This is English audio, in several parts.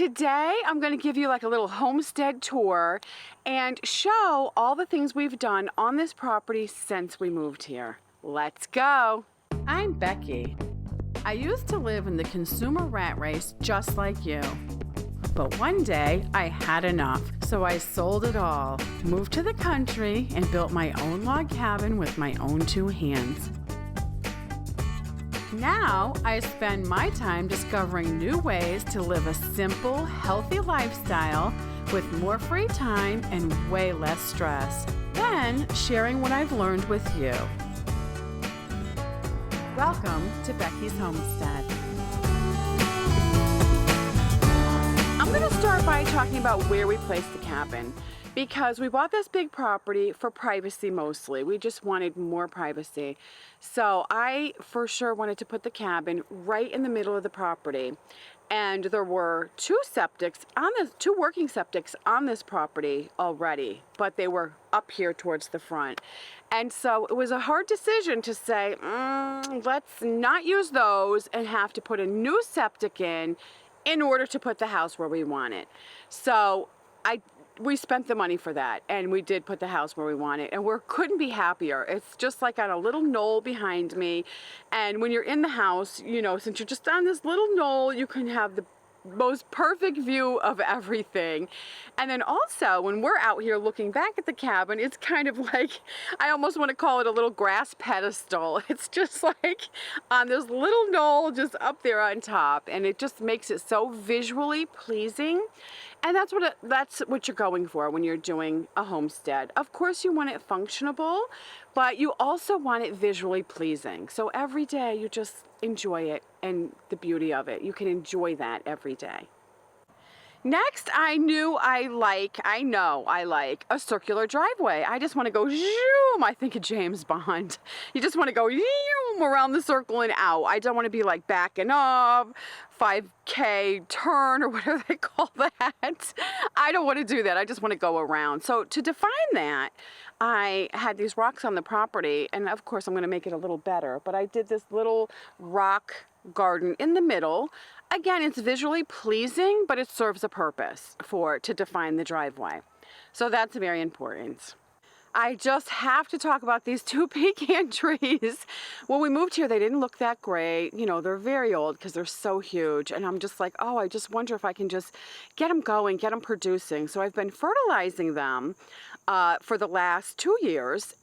Today I'm going to give you like a little homestead tour and show all the things we've done on this property since we moved here. Let's go! I'm Becky. I used to live in the consumer rat race just like you. But one day I had enough, so I sold it all, moved to the country, and built my own log cabin with my own two hands. Now I spend my time discovering new ways to live a simple, healthy lifestyle with more free time and way less stress, then sharing what I've learned with you. Welcome to Becky's Homestead. I'm going to start by talking about where we placed the cabin, because we bought this big property for privacy mostly. We just wanted more privacy. So I for sure wanted to put the cabin right in the middle of the property. And there were two working septics on this property already, but they were up here towards the front. And so it was a hard decision to say, let's not use those and have to put a new septic in order to put the house where we want it. So we spent the money for that, and we did put the house where we want it, and we couldn't be happier. It's just like on a little knoll behind me, and when you're in the house, you know, since you're just on this little knoll, you can have the most perfect view of everything. And then also when we're out here looking back at the cabin, it's kind of like, I almost want to call it a little grass pedestal. It's just like on this little knoll just up there on top, and it just makes it so visually pleasing. And that's what you're going for when you're doing a homestead. Of course you want it functionable, but you also want it visually pleasing. So every day you just enjoy it and the beauty of it. You can enjoy that every day. Next, I know I like a circular driveway. I just want to go zoom. I think of James Bond. You just want to go zoom around the circle and out. I don't want to be like backing up, 5K turn or whatever they call that. I don't want to do that. I just want to go around. So to define that, I had these rocks on the property, and of course I'm going to make it a little better, but I did this little rock garden in the middle. Again, it's visually pleasing, but it serves a purpose to define the driveway. So that's very important. I just have to talk about these two pecan trees. When we moved here, they didn't look that great. You know, they're very old because they're so huge. And I'm just like, I just wonder if I can just get them going, get them producing. So I've been fertilizing them for the last 3 years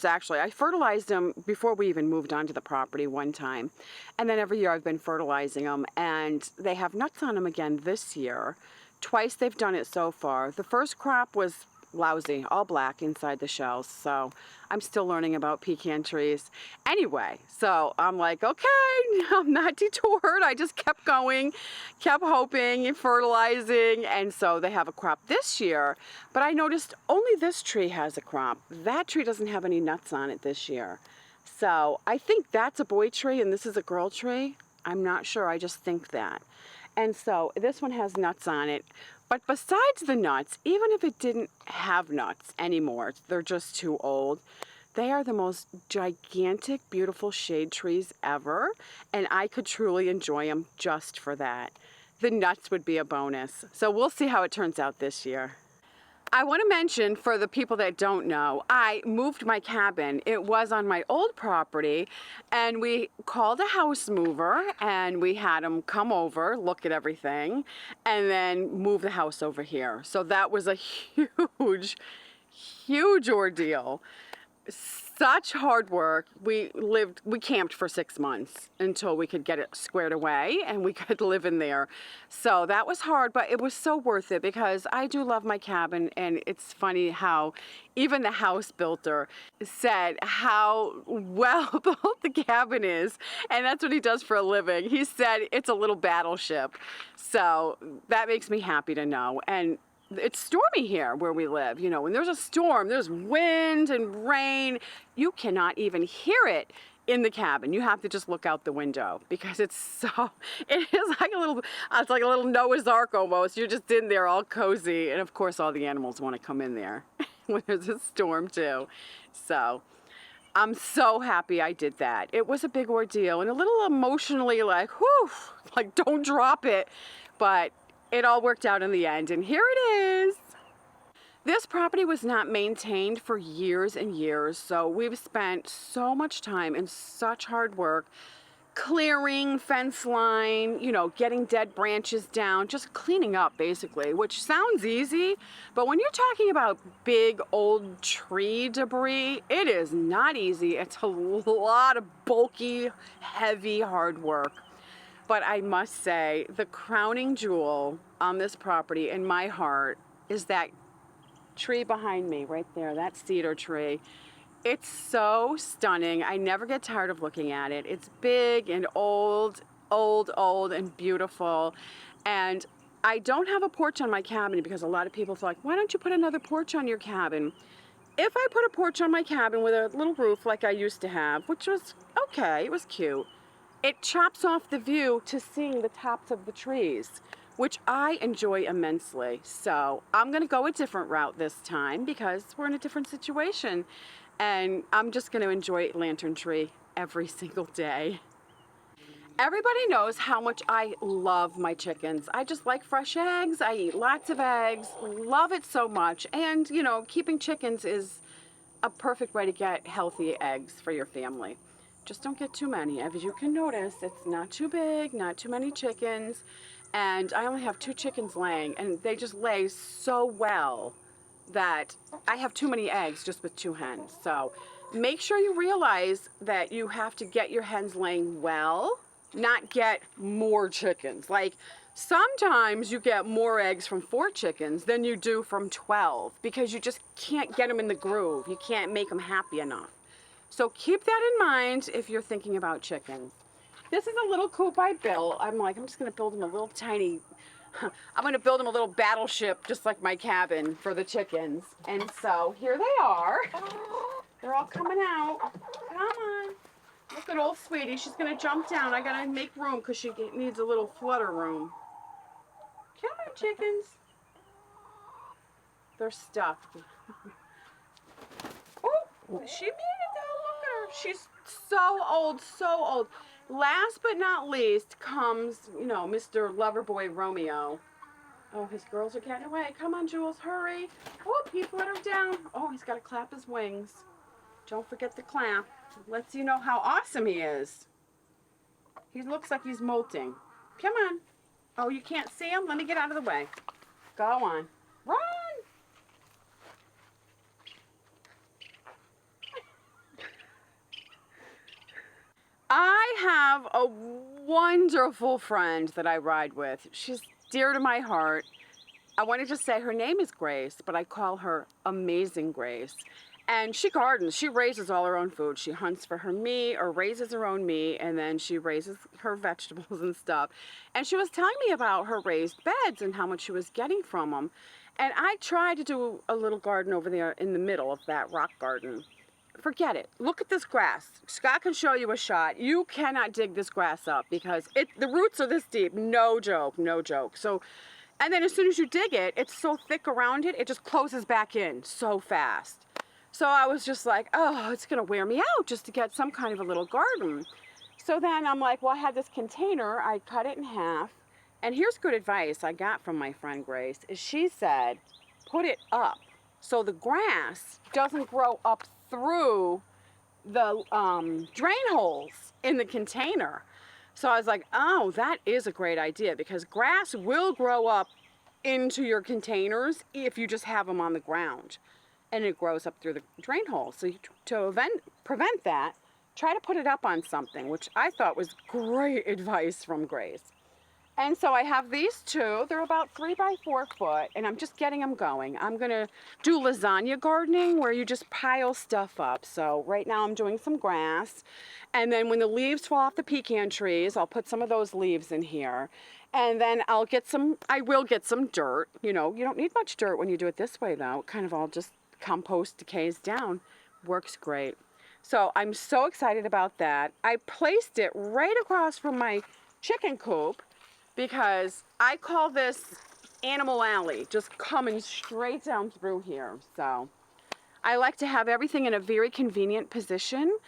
actually. I fertilized them before we even moved onto the property one time. And then every year I've been fertilizing them, and they have nuts on them again this year. Twice they've done it so far. The first crop was lousy, all black inside the shells. So I'm still learning about pecan trees. Anyway, so I'm like, okay, I'm not detoured. I just kept going, kept hoping and fertilizing. And so they have a crop this year, but I noticed only this tree has a crop. That tree doesn't have any nuts on it this year. So I think that's a boy tree and this is a girl tree. I'm not sure, I just think that. And so this one has nuts on it. But besides the nuts, even if it didn't have nuts anymore, they're just too old, they are the most gigantic, beautiful shade trees ever, and I could truly enjoy them just for that. The nuts would be a bonus. So we'll see how it turns out this year. I want to mention, for the people that don't know, I moved my cabin. It was on my old property, and we called a house mover, and we had him come over, look at everything, and then move the house over here. So that was a huge, huge ordeal. Such hard work. We camped for 6 months until we could get it squared away and we could live in there. So that was hard, but it was so worth it because I do love my cabin, and it's funny how even the house builder said how well built the cabin is, and that's what he does for a living. He said it's a little battleship. So that makes me happy to know. And it's stormy here where we live. You know, when there's a storm, there's wind and rain. You cannot even hear it in the cabin. You have to just look out the window because it is like it's like a little Noah's Ark almost. You're just in there all cozy. And of course all the animals want to come in there when there's a storm too. So I'm so happy I did that. It was a big ordeal and a little emotionally like, whew, like don't drop it. But it all worked out in the end, and here it is. This property was not maintained for years and years, so we've spent so much time and such hard work clearing fence line, you know, getting dead branches down, just cleaning up basically, which sounds easy, but when you're talking about big old tree debris, it is not easy. It's a lot of bulky, heavy, hard work. But I must say, the crowning jewel on this property in my heart is that tree behind me right there, that cedar tree. It's so stunning. I never get tired of looking at it. It's big and old and beautiful. And I don't have a porch on my cabin because a lot of people feel like, why don't you put another porch on your cabin? If I put a porch on my cabin with a little roof like I used to have, which was okay, it was cute, it chops off the view to seeing the tops of the trees, which I enjoy immensely. So I'm gonna go a different route this time because we're in a different situation. And I'm just going to enjoy Lantern Tree every single day. Everybody knows how much I love my chickens. I just like fresh eggs. I eat lots of eggs, love it so much. And, you know, keeping chickens is a perfect way to get healthy eggs for your family. Just don't get too many. As you can notice, it's not too big, not too many chickens. And I only have 2 chickens laying, and they just lay so well that I have too many eggs just with 2 hens. So make sure you realize that you have to get your hens laying well, not get more chickens. Like sometimes you get more eggs from 4 chickens than you do from 12 because you just can't get them in the groove. You can't make them happy enough. So keep that in mind if you're thinking about chickens. This is a little coop I built. I'm just going to build them a little tiny I'm going to build them a little battleship just like my cabin for the chickens. And so here they are. They're all coming out. Come on. Look at old sweetie. She's going to jump down. I got to make room because she needs a little flutter room. Come on, chickens. They're stuffed. Oh, she made it though. Look at her. She's so old, so old. Last but not least comes, you know, Mr. Loverboy Romeo. Oh, his girls are getting away. Come on, Jules, hurry. Oh, he put her down. Oh, he's got to clap his wings. Don't forget the clap. Lets you know how awesome he is. He looks like he's molting. Come on. Oh, you can't see him? Let me get out of the way. Go on. Run! I have a wonderful friend that I ride with. She's dear to my heart. I wanted to say her name is Grace, but I call her Amazing Grace. And she gardens. She raises all her own food. She hunts for her meat or raises her own meat, and then she raises her vegetables and stuff. And she was telling me about her raised beds and how much she was getting from them. And I tried to do a little garden over there in the middle of that rock garden. Forget it. Look at this grass. Scott can show you a shot. You cannot dig this grass up because the roots are this deep. No joke, no joke. So, and then as soon as you dig it, it's so thick around it, it just closes back in so fast. So I was just like, oh, it's going to wear me out just to get some kind of a little garden. So then I'm like, well, I had this container. I cut it in half. And here's good advice I got from my friend Grace, is she said, put it up so the grass doesn't grow up through the drain holes in the container. So I was like, oh, that is a great idea because grass will grow up into your containers if you just have them on the ground and it grows up through the drain hole. So to prevent that, try to put it up on something, which I thought was great advice from Grace. And so I have these 2. They're about 3 by 4 foot, and I'm just getting them going. I'm gonna do lasagna gardening where you just pile stuff up. So right now I'm doing some grass, and then when the leaves fall off the pecan trees, I'll put some of those leaves in here. And then I will get some dirt. You know, you don't need much dirt when you do it this way though. It kind of all just compost decays down. Works great. So I'm so excited about that. I placed it right across from my chicken coop because I call this Animal Alley, just coming straight down through here. So I like to have everything in a very convenient position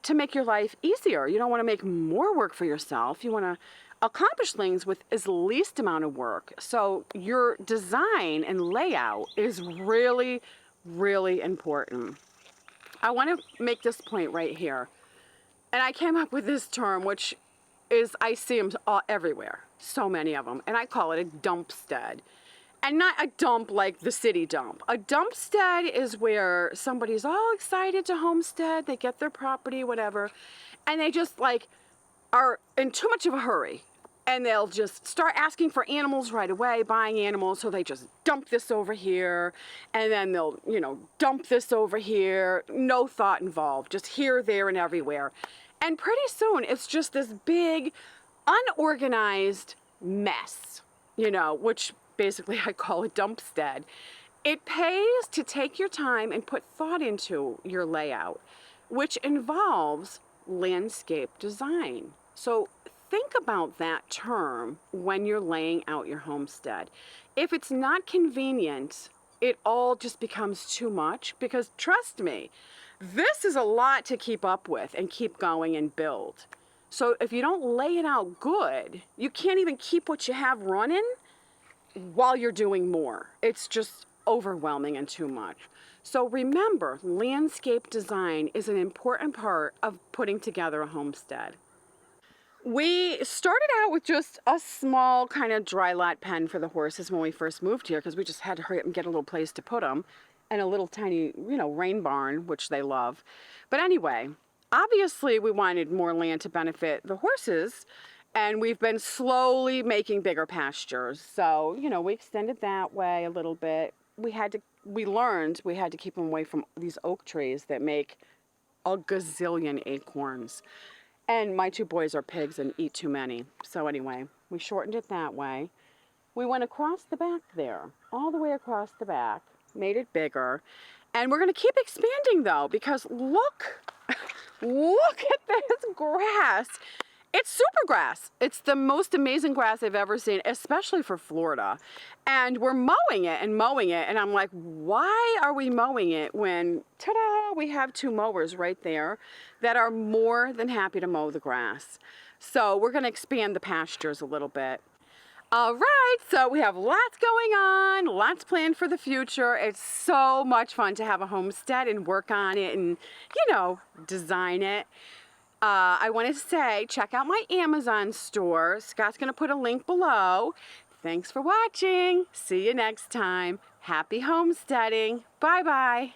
to make your life easier. You don't want to make more work for yourself. You want to accomplish things with as least amount of work. So your design and layout is really, really important. I want to make this point right here. And I came up with this term, which is, I see them all everywhere, so many of them, and I call it a dumpstead. And not a dump like the city dump. A dumpstead is where somebody's all excited to homestead, they get their property, whatever, and they just like are in too much of a hurry. And they'll just start asking for animals right away, buying animals, so they just dump this over here, and then they'll, dump this over here, no thought involved, just here, there, and everywhere. And pretty soon, it's just this big, unorganized mess, which basically I call a dumpstead. It pays to take your time and put thought into your layout, which involves landscape design. So think about that term when you're laying out your homestead. If it's not convenient, it all just becomes too much, because trust me, this is a lot to keep up with and keep going and build. So if you don't lay it out good, you can't even keep what you have running while you're doing more. It's just overwhelming and too much. So remember, landscape design is an important part of putting together a homestead. We started out with just a small kind of dry lot pen for the horses when we first moved here, because we just had to hurry up and get a little place to put them, and a little tiny, rain barn, which they love. But anyway, obviously we wanted more land to benefit the horses, and we've been slowly making bigger pastures. So, we extended that way a little bit. We learned we had to keep them away from these oak trees that make a gazillion acorns. And my 2 boys are pigs and eat too many. So anyway, we shortened it that way. We went across the back there, all the way across the back, made it bigger. And we're going to keep expanding though, because look at this grass. It's super grass. It's the most amazing grass I've ever seen, especially for Florida. And we're mowing it, and I'm like, why are we mowing it when, ta-da, we have 2 mowers right there that are more than happy to mow the grass. So we're going to expand the pastures a little bit. All right, so we have lots going on, lots planned for the future. It's so much fun to have a homestead and work on it and, design it. I wanted to say, check out my Amazon store. Scott's going to put a link below. Thanks for watching. See you next time. Happy homesteading. Bye-bye.